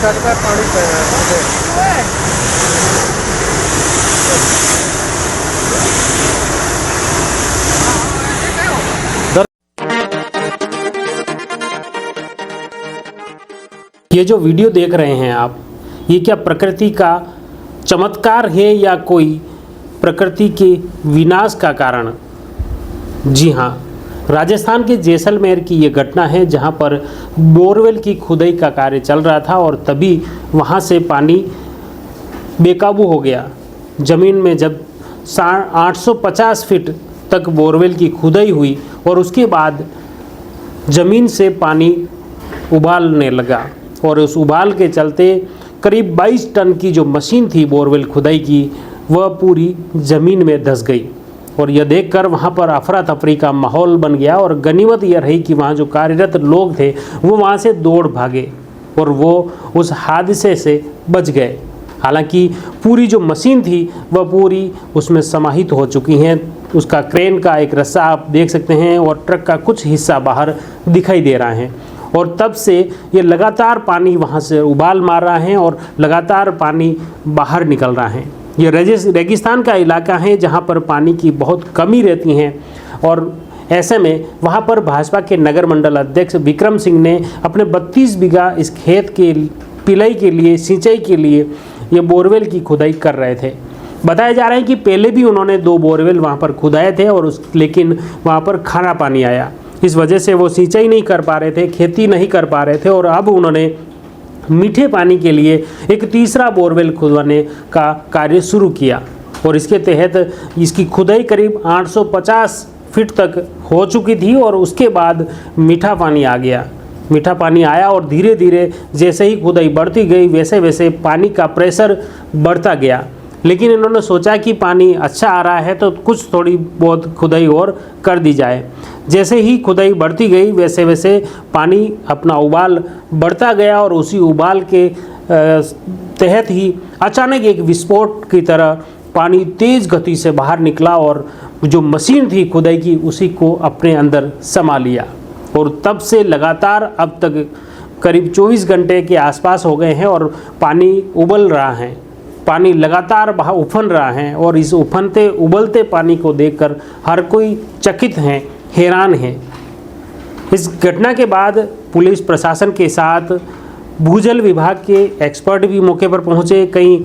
सकता है पानी ये जो वीडियो देख रहे हैं आप, ये क्या प्रकृति का चमत्कार है या कोई प्रकृति के विनाश का कारण? जी हाँ, राजस्थान के जैसलमेर की ये घटना है जहाँ पर बोरवेल की खुदाई का कार्य चल रहा था और तभी वहाँ से पानी बेकाबू हो गया। ज़मीन में जब 850 फीट तक बोरवेल की खुदाई हुई और उसके बाद ज़मीन से पानी उबालने लगा और उस उबाल के चलते करीब 22 टन की जो मशीन थी बोरवेल खुदाई की, वह पूरी ज़मीन में धंस गई। और यह देखकर वहाँ पर अफरा तफरी का माहौल बन गया और गनीमत यह रही कि वहाँ जो कार्यरत लोग थे वो वहाँ से दौड़ भागे और वो उस हादसे से बच गए। हालांकि पूरी जो मशीन थी वह पूरी उसमें समाहित हो चुकी हैं। उसका क्रेन का एक रस्सा आप देख सकते हैं और ट्रक का कुछ हिस्सा बाहर दिखाई दे रहा है। और तब से ये लगातार पानी वहाँ से उबाल मार रहा है और लगातार पानी बाहर निकल रहा है। ये रेगिस्तान का इलाका है जहाँ पर पानी की बहुत कमी रहती है और ऐसे में वहाँ पर भाजपा के नगर मंडल अध्यक्ष विक्रम सिंह ने अपने 32 बीघा इस खेत के पिलाई के लिए, सिंचाई के लिए ये बोरवेल की खुदाई कर रहे थे। बताया जा रहा है कि पहले भी उन्होंने 2 बोरवेल वहाँ पर खुदाए थे और लेकिन वहाँ पर खारा पानी आया। इस वजह से वो सिंचाई नहीं कर पा रहे थे, खेती नहीं कर पा रहे थे और अब उन्होंने मीठे पानी के लिए एक तीसरा बोरवेल खुदवाने का कार्य शुरू किया और इसके तहत इसकी खुदाई करीब 850 फीट तक हो चुकी थी और उसके बाद मीठा पानी आ गया। मीठा पानी आया और धीरे धीरे जैसे ही खुदाई बढ़ती गई वैसे वैसे पानी का प्रेशर बढ़ता गया। लेकिन इन्होंने सोचा कि पानी अच्छा आ रहा है तो कुछ थोड़ी बहुत खुदाई और कर दी जाए। जैसे ही खुदाई बढ़ती गई वैसे वैसे पानी अपना उबाल बढ़ता गया और उसी उबाल के तहत ही अचानक एक विस्फोट की तरह पानी तेज़ गति से बाहर निकला और जो मशीन थी खुदाई की उसी को अपने अंदर समा लिया। और तब से लगातार अब तक करीब 24 घंटे के आसपास हो गए हैं और पानी उबल रहा है, पानी लगातार बाहर उफन रहा है और इस उफनते उबलते पानी को देखकर हर कोई चकित है, हैरान है। इस घटना के बाद पुलिस प्रशासन के साथ भूजल विभाग के एक्सपर्ट भी मौके पर पहुंचे। कई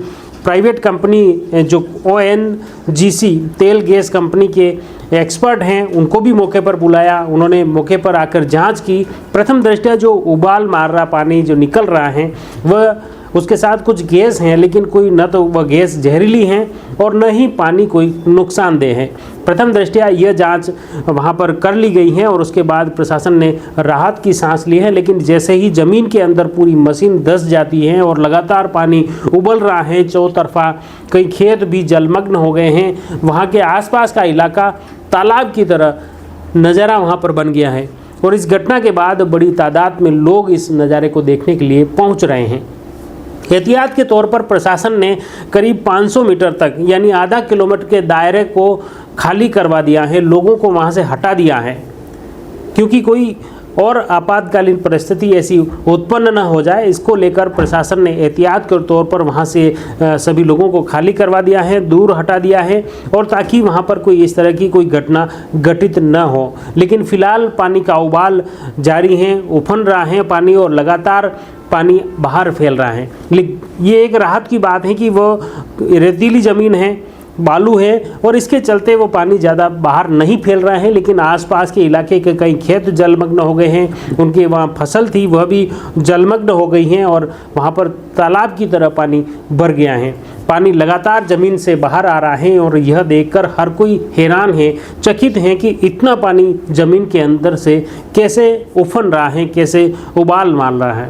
प्राइवेट कंपनी जो ONGC तेल गैस कंपनी के एक्सपर्ट हैं उनको भी मौके पर बुलाया। उन्होंने मौके पर आकर जांच की। प्रथम दृष्टया जो उबाल मार रहा पानी जो निकल रहा है वह उसके साथ कुछ गैस हैं, लेकिन कोई न तो वह गैस जहरीली हैं और न ही पानी कोई नुकसानदेह है। प्रथम दृष्टया यह जांच वहां पर कर ली गई है और उसके बाद प्रशासन ने राहत की सांस ली है। लेकिन जैसे ही ज़मीन के अंदर पूरी मशीन धंस जाती है और लगातार पानी उबल रहा है, चौतरफा कई खेत भी जलमग्न हो गए हैं, वहाँ के आसपास का इलाका तालाब की तरह नज़ारा वहाँ पर बन गया है। और इस घटना के बाद बड़ी तादाद में लोग इस नज़ारे को देखने के लिए पहुँच रहे हैं। एहतियात के तौर पर प्रशासन ने करीब 500 मीटर तक यानी आधा किलोमीटर के दायरे को खाली करवा दिया है, लोगों को वहां से हटा दिया है, क्योंकि कोई और आपातकालीन परिस्थिति ऐसी उत्पन्न न हो जाए। इसको लेकर प्रशासन ने एहतियात के तौर पर वहां से सभी लोगों को खाली करवा दिया है, दूर हटा दिया है और ताकि वहां पर कोई इस तरह की कोई घटना घटित न हो। लेकिन फिलहाल पानी का उबाल जारी है, उफन रहा है पानी और लगातार पानी बाहर फैल रहा है। ये एक राहत की बात है कि वो रेतीली ज़मीन है, बालू है और इसके चलते वो पानी ज़्यादा बाहर नहीं फैल रहा है। लेकिन आसपास के इलाके के कई खेत जलमग्न हो गए हैं, उनके वहाँ फसल थी वह भी जलमग्न हो गई हैं और वहाँ पर तालाब की तरह पानी भर गया है। पानी लगातार ज़मीन से बाहर आ रहा है और यह देखकर हर कोई हैरान है, चकित है कि इतना पानी ज़मीन के अंदर से कैसे उफन रहा है, कैसे उबाल मार रहा है।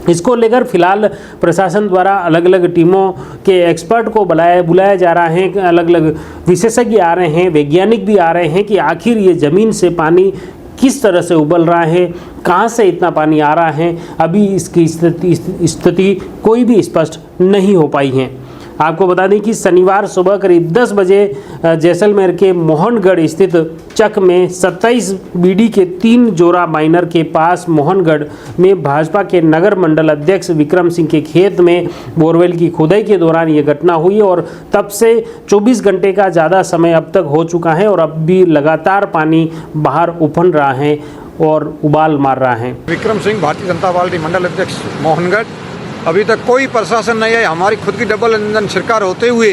इसको लेकर फिलहाल प्रशासन द्वारा अलग अलग टीमों के एक्सपर्ट को बुलाया जा रहा है। अलग अलग विशेषज्ञ आ रहे हैं, वैज्ञानिक भी आ रहे हैं कि आखिर ये ज़मीन से पानी किस तरह से उबल रहा है, कहाँ से इतना पानी आ रहा है। अभी इसकी स्थिति कोई भी स्पष्ट नहीं हो पाई है। आपको बता दें कि शनिवार सुबह करीब 10 बजे जैसलमेर के मोहनगढ़ स्थित चक में 27 बीडी के 3 जोरा माइनर के पास मोहनगढ़ में भाजपा के नगर मंडल अध्यक्ष विक्रम सिंह के खेत में बोरवेल की खुदाई के दौरान ये घटना हुई और तब से 24 घंटे का ज़्यादा समय अब तक हो चुका है और अब भी लगातार पानी बाहर उफन रहा है और उबाल मार रहा है। विक्रम सिंह, भारतीय जनता पार्टी मंडल अध्यक्ष मोहनगढ़। अभी तक कोई प्रशासन नहीं है। हमारी खुद की डबल इंजन सरकार होते हुए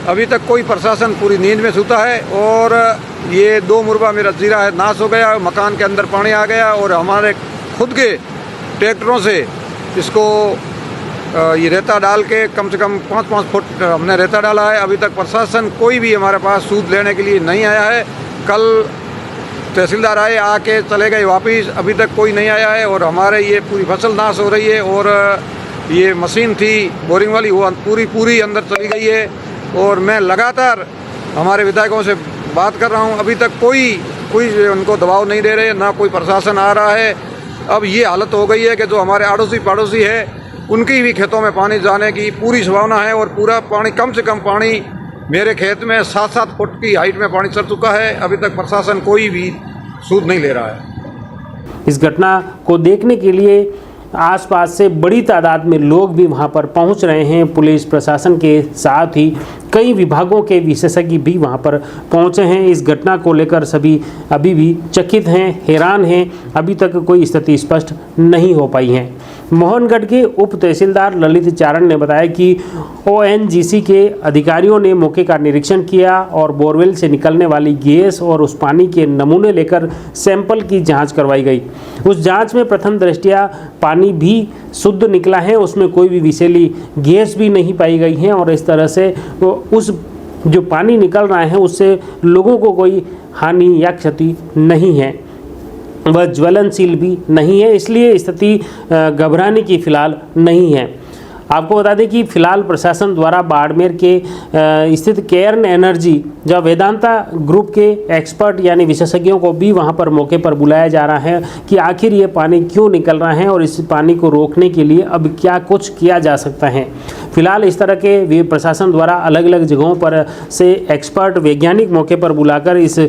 अभी तक कोई प्रशासन पूरी नींद में सोता है और ये 2 मुरबा मेरा जीरा है नाश हो गया, मकान के अंदर पानी आ गया और हमारे खुद के ट्रैक्टरों से इसको ये रेता डाल के कम से कम 5-5 फुट हमने रेता डाला है। अभी तक प्रशासन कोई भी हमारे पास सूद लेने के लिए नहीं आया है। कल तहसीलदार आए, आके चले गए वापिस, अभी तक कोई नहीं आया है और हमारे ये पूरी फसल नाश हो रही है और ये मशीन थी बोरिंग वाली वो पूरी अंदर चली गई है और मैं लगातार हमारे विधायकों से बात कर रहा हूँ। अभी तक कोई उनको दबाव नहीं दे रहे, ना कोई प्रशासन आ रहा है। अब ये हालत हो गई है कि जो हमारे अड़ोसी पड़ोसी है उनकी भी खेतों में पानी जाने की पूरी संभावना है और पूरा पानी, कम से कम पानी मेरे खेत में 7-7 फुट की हाइट में पानी चढ़ चुका है। अभी तक प्रशासन कोई भी सूद नहीं ले रहा है। इस घटना को देखने के लिए आसपास से बड़ी तादाद में लोग भी वहां पर पहुंच रहे हैं। पुलिस प्रशासन के साथ ही कई विभागों के विशेषज्ञ भी वहां पर पहुंचे हैं। इस घटना को लेकर सभी अभी भी चकित हैं, हैरान हैं। अभी तक कोई स्थिति स्पष्ट नहीं हो पाई है। मोहनगढ़ के उप तहसीलदार ललित चारण ने बताया कि ONGC के अधिकारियों ने मौके का निरीक्षण किया और बोरवेल से निकलने वाली गैस और उस पानी के नमूने लेकर सैंपल की जांच करवाई गई। उस जांच में प्रथम दृष्टया पानी भी शुद्ध निकला है, उसमें कोई भी विषैली गैस भी नहीं पाई गई है और इस तरह से उस जो पानी निकल रहा है उससे लोगों को कोई हानि या क्षति नहीं है, वह ज्वलनशील भी नहीं है, इसलिए स्थिति घबराने की फिलहाल नहीं है। आपको बता दें कि फिलहाल प्रशासन द्वारा बाड़मेर के स्थित केयर्न एनर्जी या वेदांता ग्रुप के एक्सपर्ट यानी विशेषज्ञों को भी वहां पर मौके पर बुलाया जा रहा है कि आखिर ये पानी क्यों निकल रहा है और इस पानी को रोकने के लिए अब क्या कुछ किया जा सकता है। फिलहाल इस तरह के प्रशासन द्वारा अलग अलग जगहों पर से एक्सपर्ट वैज्ञानिक मौके पर बुलाकर इस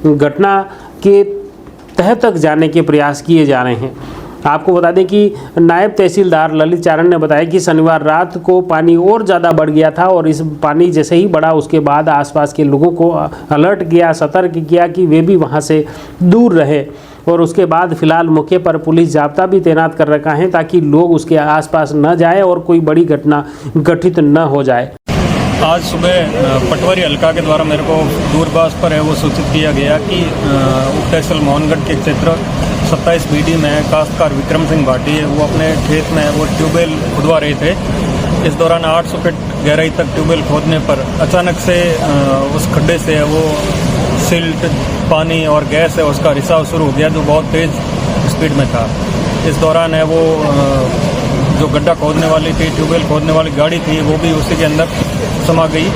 घटना के तह तक जाने के प्रयास किए जा रहे हैं। आपको बता दें कि नायब तहसीलदार ललित चारण ने बताया कि शनिवार रात को पानी और ज़्यादा बढ़ गया था और इस पानी जैसे ही बढ़ा उसके बाद आसपास के लोगों को अलर्ट किया, सतर्क किया कि वे भी वहां से दूर रहे और उसके बाद फिलहाल मौके पर पुलिस जाब्ता भी तैनात कर रखा है ताकि लोग उसके आसपास न जाए और कोई बड़ी घटना घटित न हो जाए। आज सुबह पटवारी हल्का के द्वारा मेरे को दूरभाष पर है वो सूचित किया गया कि उप तहसील मोहनगढ़ के क्षेत्र 27 बीडी में काश्तकार विक्रम सिंह भाटी है, वो अपने खेत में वो ट्यूबवेल खुदवा रहे थे। इस दौरान 800 फीट गहराई तक ट्यूबवेल खोदने पर अचानक से उस खड्डे से वो सिल्ट, पानी और गैस है उसका रिसाव शुरू हो गया जो बहुत तेज़ स्पीड में था। इस दौरान है वो जो गड्ढा खोदने वाली थी, ट्यूबवेल खोदने वाली गाड़ी थी, वो भी उसी के अंदर समा गई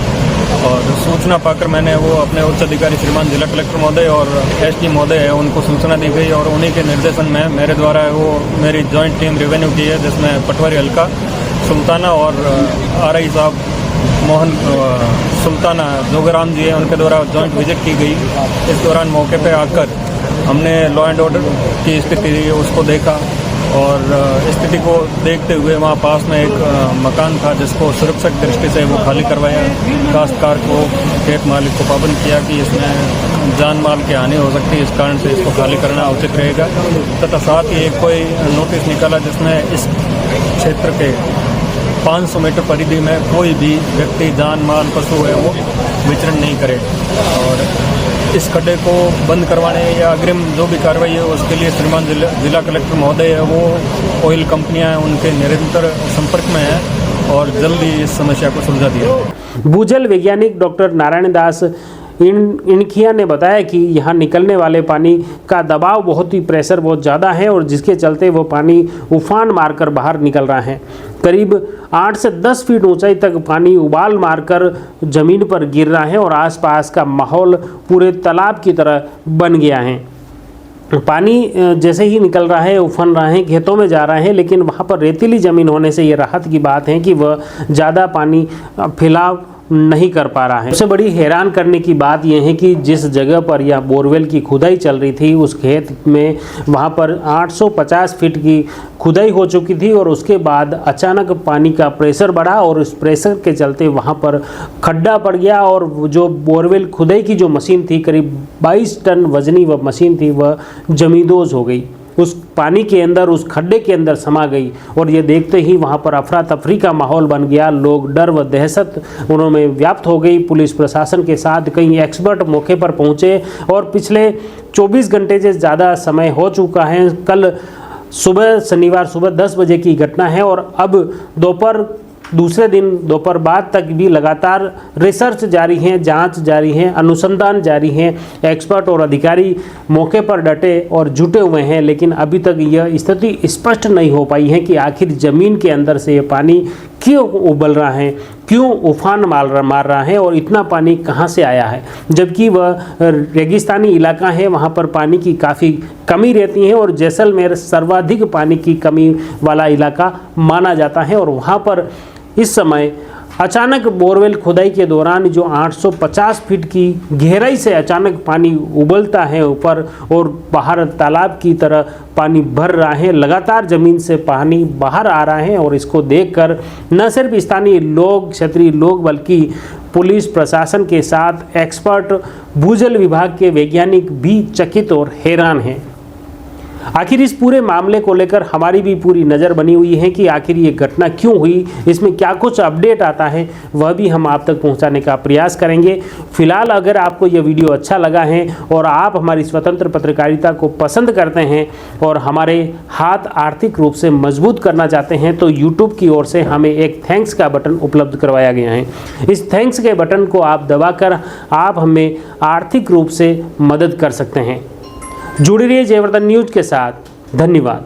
और सूचना पाकर मैंने वो अपने उच्च अधिकारी श्रीमान जिला कलेक्टर महोदय और SG महोदय है उनको सूचना दी गई और उन्हीं के निर्देशन में मेरे द्वारा वो मेरी जॉइंट टीम रेवेन्यू की है जिसमें पटवारी हल्का सुल्ताना और RI साहब मोहन सुल्ताना जोगराम जी है उनके द्वारा जॉइंट विजिट की गई। इस दौरान मौके पर आकर हमने लॉ एंड ऑर्डर की स्थिति उसको देखा और स्थिति को देखते हुए वहाँ पास में एक मकान था जिसको सुरक्षित दृष्टि से वो खाली करवाया। काश्तकार को, खेत मालिक को पाबंद किया कि इसमें जान माल की हानि हो सकती है, इस कारण से इसको खाली करना उचित रहेगा तथा साथ ही एक कोई नोटिस निकाला जिसमें इस क्षेत्र के 500 मीटर परिधि में कोई भी व्यक्ति, जान माल, पशु है वो विचरण नहीं करे और इस खड्डे को बंद करवाने या अग्रिम जो भी कार्रवाई है उसके लिए श्रीमान जिला कलेक्टर महोदय है वो ऑयल कंपनियां उनके निरंतर संपर्क में है और जल्दी इस समस्या को सुलझा दिया। भूजल वैज्ञानिक डॉक्टर नारायण दास इनखिया ने बताया कि यहाँ निकलने वाले पानी का दबाव प्रेशर बहुत ज़्यादा है और जिसके चलते वो पानी उफान मारकर बाहर निकल रहा है। करीब 8 से 10 फीट ऊंचाई तक पानी उबाल मारकर ज़मीन पर गिर रहा है और आसपास का माहौल पूरे तालाब की तरह बन गया है। पानी जैसे ही निकल रहा है, उफन रहा है, खेतों में जा रहा है, लेकिन वहाँ पर रेतीली ज़मीन होने से ये राहत की बात है कि वह ज़्यादा पानी फैलाव नहीं कर पा रहा है। सबसे बड़ी हैरान करने की बात यह है कि जिस जगह पर यह बोरवेल की खुदाई चल रही थी उस खेत में वहाँ पर 850 फीट की खुदाई हो चुकी थी और उसके बाद अचानक पानी का प्रेशर बढ़ा और उस प्रेशर के चलते वहाँ पर खड्डा पड़ गया और जो बोरवेल खुदाई की जो मशीन थी, करीब 22 टन वजनी वह मशीन थी, वह जमींदोज हो गई, उस पानी के अंदर, उस खड्डे के अंदर समा गई। और ये देखते ही वहाँ पर अफरा तफरी का माहौल बन गया। लोग डर व दहशत उन्होंने व्याप्त हो गई। पुलिस प्रशासन के साथ कई एक्सपर्ट मौके पर पहुँचे और पिछले 24 घंटे से ज़्यादा समय हो चुका है। कल सुबह, शनिवार सुबह 10 बजे की घटना है और अब दूसरे दिन दोपहर बाद तक भी लगातार रिसर्च जारी है, जांच जारी है, अनुसंधान जारी है। एक्सपर्ट और अधिकारी मौके पर डटे और जुटे हुए हैं, लेकिन अभी तक यह स्थिति स्पष्ट नहीं हो पाई है कि आखिर ज़मीन के अंदर से ये पानी क्यों उबल रहा है, क्यों उफान मार रहा है और इतना पानी कहाँ से आया है। जबकि वह रेगिस्तानी इलाका है, वहाँ पर पानी की काफ़ी कमी रहती है और जैसलमेर सर्वाधिक पानी की कमी वाला इलाका माना जाता है। और वहाँ पर इस समय अचानक बोरवेल खुदाई के दौरान जो 850 फीट की गहराई से अचानक पानी उबलता है ऊपर और बाहर तालाब की तरह पानी भर रहा है, लगातार ज़मीन से पानी बाहर आ रहा है। और इसको देखकर न सिर्फ स्थानीय लोग, क्षेत्रीय लोग, बल्कि पुलिस प्रशासन के साथ एक्सपर्ट, भूजल विभाग के वैज्ञानिक भी चकित और हैरान हैं। आखिर इस पूरे मामले को लेकर हमारी भी पूरी नज़र बनी हुई है कि आखिर ये घटना क्यों हुई, इसमें क्या कुछ अपडेट आता है वह भी हम आप तक पहुंचाने का प्रयास करेंगे। फिलहाल अगर आपको यह वीडियो अच्छा लगा है और आप हमारी स्वतंत्र पत्रकारिता को पसंद करते हैं और हमारे हाथ आर्थिक रूप से मजबूत करना चाहते हैं तो यूट्यूब की ओर से हमें एक थैंक्स का बटन उपलब्ध करवाया गया है। इस थैंक्स के बटन को आप दबाकर आप हमें आर्थिक रूप से मदद कर सकते हैं। जुड़े रहिए जयवर्धन न्यूज के साथ। धन्यवाद।